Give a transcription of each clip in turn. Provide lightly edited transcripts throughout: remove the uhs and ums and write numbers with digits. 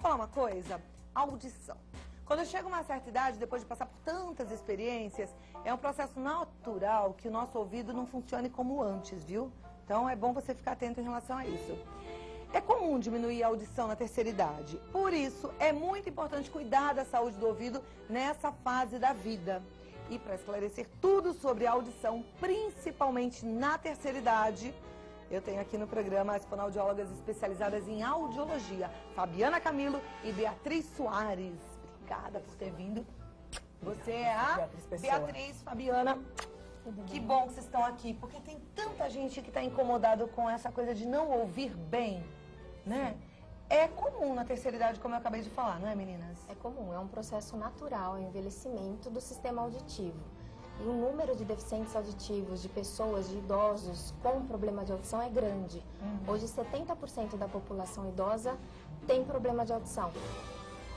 Vamos falar uma coisa? Audição. Quando eu chego a uma certa idade, depois de passar por tantas experiências, é um processo natural que o nosso ouvido não funcione como antes, viu? Então é bom você ficar atento em relação a isso. É comum diminuir a audição na terceira idade. Por isso, é muito importante cuidar da saúde do ouvido nessa fase da vida. E para esclarecer tudo sobre a audição, principalmente na terceira idade, eu tenho aqui no programa as fonoaudiólogas especializadas em audiologia, Fabiana Camilo e Beatriz Soares. Obrigada por ter vindo. Você é a Beatriz, Fabiana. Que bom que vocês estão aqui, porque tem tanta gente que está incomodado com essa coisa de não ouvir bem, né? É comum na terceira idade, como eu acabei de falar, não é, meninas? É comum, é um processo natural, é o envelhecimento do sistema auditivo. E o número de deficientes auditivos, de pessoas, de idosos com problema de audição é grande. Hoje, 70% da população idosa tem problema de audição.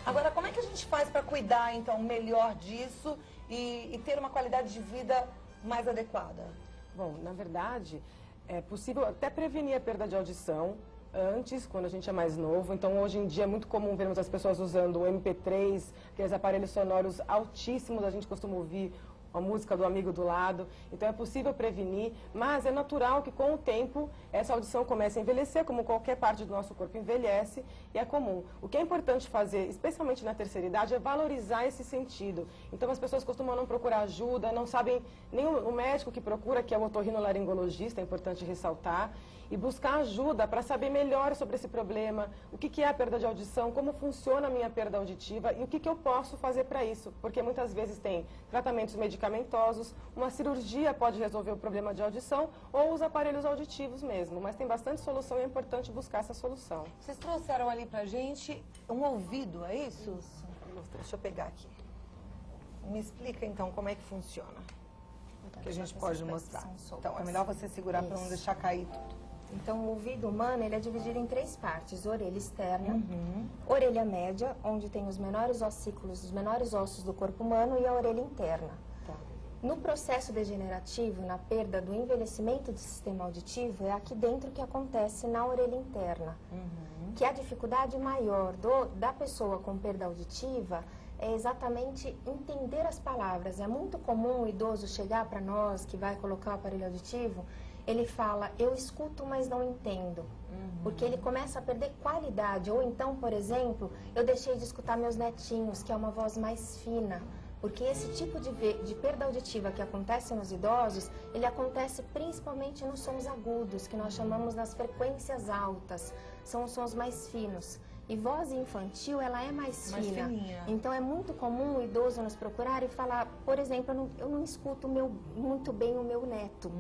Agora, como é que a gente faz para cuidar, então, melhor disso e ter uma qualidade de vida mais adequada? Bom, na verdade, é possível até prevenir a perda de audição antes, quando a gente é mais novo. Então, hoje em dia é muito comum vermos as pessoas usando o MP3, aqueles aparelhos sonoros altíssimos, a gente costuma ouvir a música do amigo do lado. Então é possível prevenir, mas é natural que com o tempo essa audição comece a envelhecer, como qualquer parte do nosso corpo envelhece, e é comum. O que é importante fazer, especialmente na terceira idade, é valorizar esse sentido. Então as pessoas costumam não procurar ajuda, não sabem nem o médico que procura, que é o otorrinolaringologista, é importante ressaltar, e buscar ajuda para saber melhor sobre esse problema, o que é a perda de audição, como funciona a minha perda auditiva e o que eu posso fazer para isso, porque muitas vezes tem tratamentos medicamentosos, uma cirurgia pode resolver o problema de audição ou os aparelhos auditivos mesmo, mas tem bastante solução e é importante buscar essa solução. Vocês trouxeram ali pra gente um ouvido, é isso? Isso. Deixa eu pegar aqui. Me explica então como é que funciona, que a gente pode mostrar. Então é melhor você segurar para não deixar cair tudo. Então, o ouvido humano, ele é dividido em 3 partes. Orelha externa, orelha média, onde tem os menores ossículos, os menores ossos do corpo humano, e a orelha interna. Tá. No processo degenerativo, na perda do envelhecimento do sistema auditivo, é aqui dentro que acontece na orelha interna. Que a dificuldade maior da pessoa com perda auditiva é exatamente entender as palavras. É muito comum o idoso chegar para nós, que vai colocar o aparelho auditivo, ele fala, eu escuto, mas não entendo. Porque ele começa a perder qualidade. Ou então, por exemplo, eu deixei de escutar meus netinhos, que é uma voz mais fina. Porque esse tipo de perda auditiva que acontece nos idosos, ele acontece principalmente nos sons agudos, que nós chamamos nas frequências altas. São os sons mais finos. E voz infantil, ela é mais fina. Fininha. Então, é muito comum o idoso nos procurar e falar, por exemplo, eu não escuto muito bem o meu neto.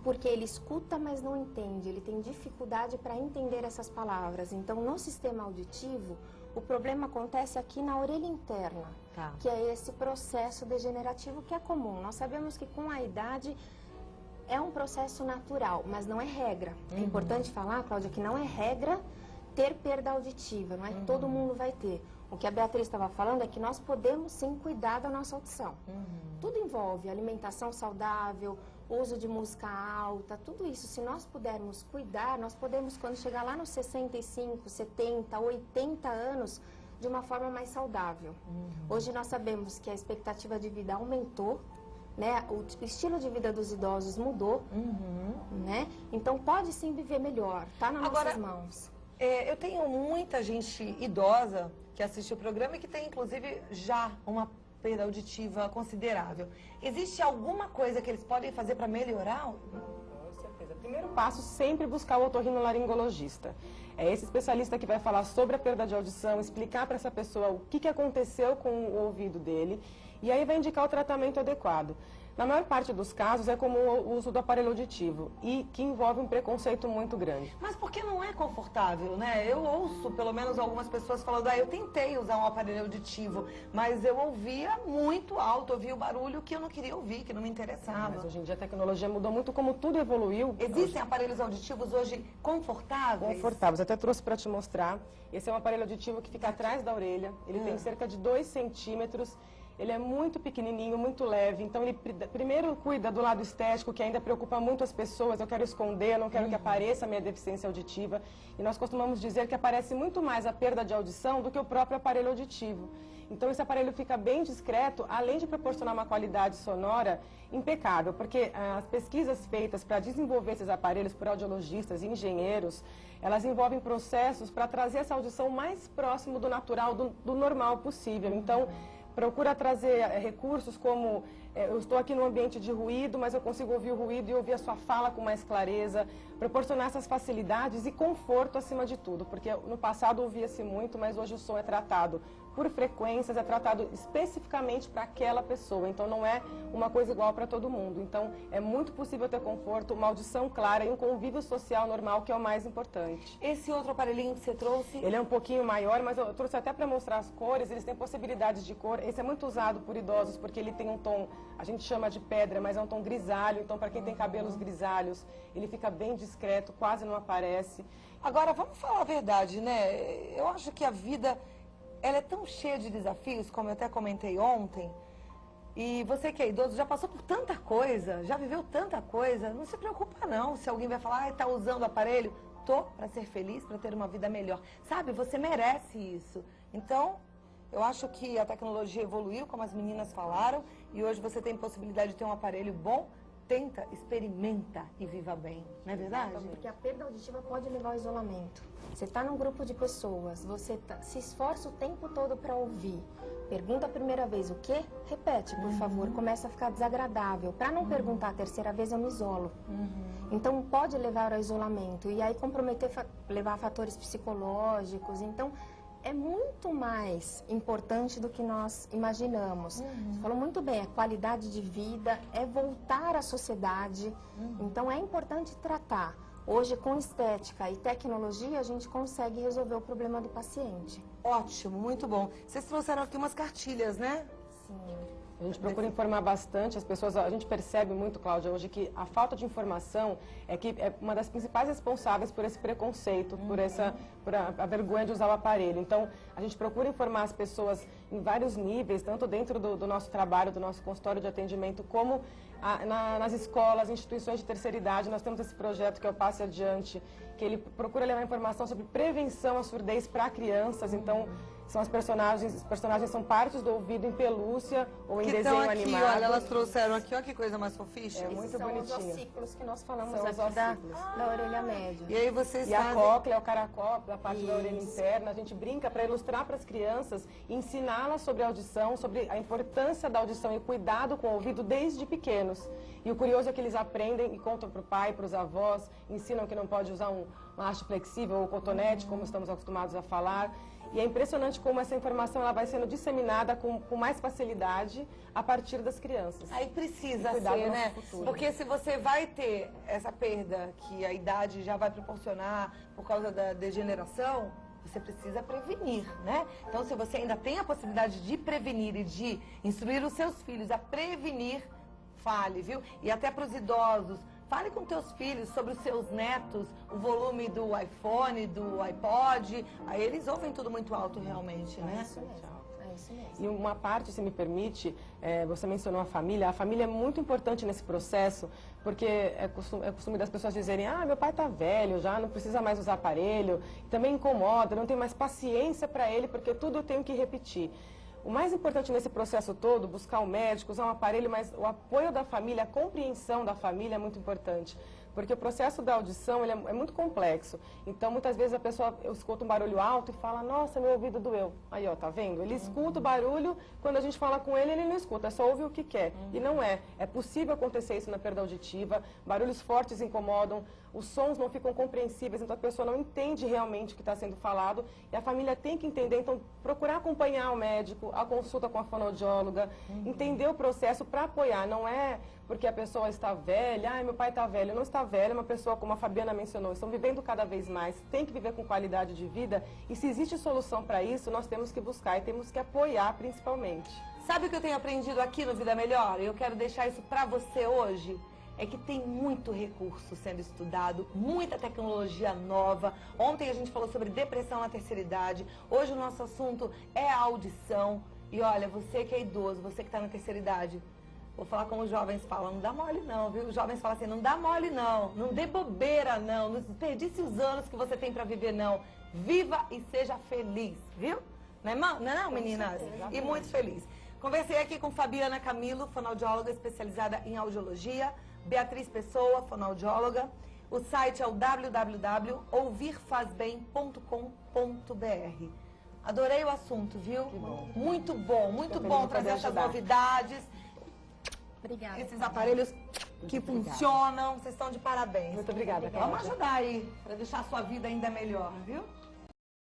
Porque ele escuta, mas não entende, ele tem dificuldade para entender essas palavras. Então, no sistema auditivo, o problema acontece aqui na orelha interna, que é esse processo degenerativo que é comum. Nós sabemos que com a idade é um processo natural, mas não é regra. É importante falar, Cláudia, que não é regra ter perda auditiva, não é que todo mundo vai ter. O que a Beatriz estava falando é que nós podemos sim cuidar da nossa audição. Tudo envolve alimentação saudável, uso de música alta, tudo isso. Se nós pudermos cuidar, nós podemos, quando chegar lá nos 65, 70, 80 anos, de uma forma mais saudável. Hoje nós sabemos que a expectativa de vida aumentou, né? O estilo de vida dos idosos mudou, né? Então pode sim viver melhor, tá nas nossas mãos. Eu tenho muita gente idosa que assiste o programa e que tem, inclusive, já uma perda auditiva considerável. Existe alguma coisa que eles podem fazer para melhorar? Com certeza. Primeiro passo, sempre buscar o otorrinolaringologista. É esse especialista que vai falar sobre a perda de audição, explicar para essa pessoa o que aconteceu com o ouvido dele e aí vai indicar o tratamento adequado. Na maior parte dos casos é como o uso do aparelho auditivo e que envolve um preconceito muito grande. Mas porque não é confortável, né? Eu ouço pelo menos algumas pessoas falando, eu tentei usar um aparelho auditivo, mas eu ouvia muito alto, ouvia o barulho que eu não queria ouvir, que não me interessava. Mas hoje em dia a tecnologia mudou muito, como tudo evoluiu. Existem aparelhos auditivos hoje confortáveis? Confortáveis, até trouxe para te mostrar. Esse é um aparelho auditivo que fica atrás da orelha, ele tem cerca de 2 centímetros. ele é muito pequenininho, muito leve, então ele primeiro cuida do lado estético, que ainda preocupa muito as pessoas, eu quero esconder, eu não quero que apareça a minha deficiência auditiva, e nós costumamos dizer que aparece muito mais a perda de audição do que o próprio aparelho auditivo. Então esse aparelho fica bem discreto, além de proporcionar uma qualidade sonora impecável, porque as pesquisas feitas para desenvolver esses aparelhos por audiologistas e engenheiros, elas envolvem processos para trazer essa audição mais próximo do natural, do normal possível. Então, procura trazer recursos como, eu estou aqui num ambiente de ruído, mas eu consigo ouvir o ruído e ouvir a sua fala com mais clareza, proporcionar essas facilidades e conforto acima de tudo, porque no passado ouvia-se muito, mas hoje o som é tratado por frequências, é tratado especificamente para aquela pessoa, então não é uma coisa igual para todo mundo. Então é muito possível ter conforto, uma audição clara e um convívio social normal, que é o mais importante. Esse outro aparelhinho que você trouxe? Ele é um pouquinho maior, mas eu trouxe até para mostrar as cores, eles têm possibilidades de cor. Esse é muito usado por idosos porque ele tem um tom, a gente chama de pedra, mas é um tom grisalho, então para quem tem cabelos grisalhos, ele fica bem discreto, quase não aparece. Agora, vamos falar a verdade, né? Eu acho que a vida, ela é tão cheia de desafios, como eu até comentei ontem, e você que é idoso já passou por tanta coisa, já viveu tanta coisa, não se preocupa não se alguém vai falar, tá usando o aparelho. Tô para ser feliz, para ter uma vida melhor. Sabe, você merece isso. Então, eu acho que a tecnologia evoluiu, como as meninas falaram, e hoje você tem possibilidade de ter um aparelho bom. Tenta, experimenta e viva bem, não é verdade? Porque a perda auditiva pode levar ao isolamento. Você está num grupo de pessoas, você se esforça o tempo todo para ouvir. Pergunta a primeira vez o quê? Repete, por favor. Começa a ficar desagradável. Para não perguntar a terceira vez, eu me isolo. Então, pode levar ao isolamento. E aí, comprometer, levar a fatores psicológicos. Então, é muito mais importante do que nós imaginamos. Você falou muito bem, a qualidade de vida é voltar à sociedade. Então, é importante tratar. Hoje, com estética e tecnologia, a gente consegue resolver o problema do paciente. Ótimo, muito bom. Vocês trouxeram aqui umas cartilhas, né? Sim. A gente procura informar bastante as pessoas. A gente percebe muito, Cláudia, hoje que a falta de informação é uma das principais responsáveis por esse preconceito, por a vergonha de usar o aparelho. Então, a gente procura informar as pessoas em vários níveis, tanto dentro do nosso trabalho, do nosso consultório de atendimento, como nas escolas, instituições de terceira idade. Nós temos esse projeto que é o Passe Adiante, que ele procura levar informação sobre prevenção à surdez para crianças. Então, são os personagens são partes do ouvido em pelúcia ou em desenho aqui, animado. Olha, elas trouxeram aqui, olha que coisa mais foficha. É muito São bonitinho. os ossículos que nós falamos São os aqui da ossículos. orelha média. E aí vocês E a fazem... cóclea, o caracol, a parte da orelha interna, a gente brinca para ilustrar para as crianças, ensiná-las sobre a audição, sobre a importância da audição e cuidado com o ouvido desde pequenos. E o curioso é que eles aprendem e contam para o pai, para os avós, ensinam que não pode usar um haste flexível ou cotonete, como estamos acostumados a falar. E é impressionante como essa informação ela vai sendo disseminada com mais facilidade a partir das crianças. Aí precisa cuidar do ser, nosso né? futuro. Porque se você vai ter essa perda que a idade já vai proporcionar por causa da degeneração, você precisa prevenir, né? Então, se você ainda tem a possibilidade de prevenir e de instruir os seus filhos a prevenir, fale, viu? E até para os idosos, fale com teus filhos sobre os seus netos, o volume do iPhone, do iPod. Aí eles ouvem tudo muito alto realmente, né? Isso mesmo. É isso mesmo. E uma parte, se me permite, você mencionou a família é muito importante nesse processo, porque é costume das pessoas dizerem, meu pai está velho, já não precisa mais usar aparelho, também incomoda, não tenho mais paciência para ele, porque tudo eu tenho que repetir. O mais importante nesse processo todo, buscar o médico, usar um aparelho, mas o apoio da família, a compreensão da família é muito importante. Porque o processo da audição ele é muito complexo. Então, muitas vezes a pessoa escuta um barulho alto e fala, nossa, meu ouvido doeu. Aí, ó, tá vendo? Ele escuta o barulho, quando a gente fala com ele, ele não escuta, só ouve o que quer. E não é. É possível acontecer isso na perda auditiva, barulhos fortes incomodam, os sons não ficam compreensíveis, então a pessoa não entende realmente o que está sendo falado e a família tem que entender, então procurar acompanhar o médico, a consulta com a fonoaudióloga, entender o processo para apoiar, não é porque a pessoa está velha, meu pai está velho, não está velho, é uma pessoa, como a Fabiana mencionou, estão vivendo cada vez mais, tem que viver com qualidade de vida e se existe solução para isso, nós temos que buscar e temos que apoiar principalmente. Sabe o que eu tenho aprendido aqui no Vida Melhor? Eu quero deixar isso para você hoje. É que tem muito recurso sendo estudado, muita tecnologia nova. Ontem a gente falou sobre depressão na terceira idade, hoje o nosso assunto é a audição. E olha, você que é idoso, você que está na terceira idade, vou falar como os jovens falam, não dá mole não, viu? Os jovens falam assim, não dá mole não dê bobeira não desperdice os anos que você tem para viver não. Viva e seja feliz, viu? Não, meninas? E muito feliz. Conversei aqui com Fabiana Camilo, fonoaudióloga especializada em audiologia, Beatriz Pessoa, fonoaudióloga. O site é o www.ouvirfazbem.com.br. Adorei o assunto, viu? Muito bom trazer essas novidades. Obrigada. Esses aparelhos que funcionam, vocês estão de parabéns. Muito obrigada, Vamos ajudar aí, para deixar a sua vida ainda melhor, viu?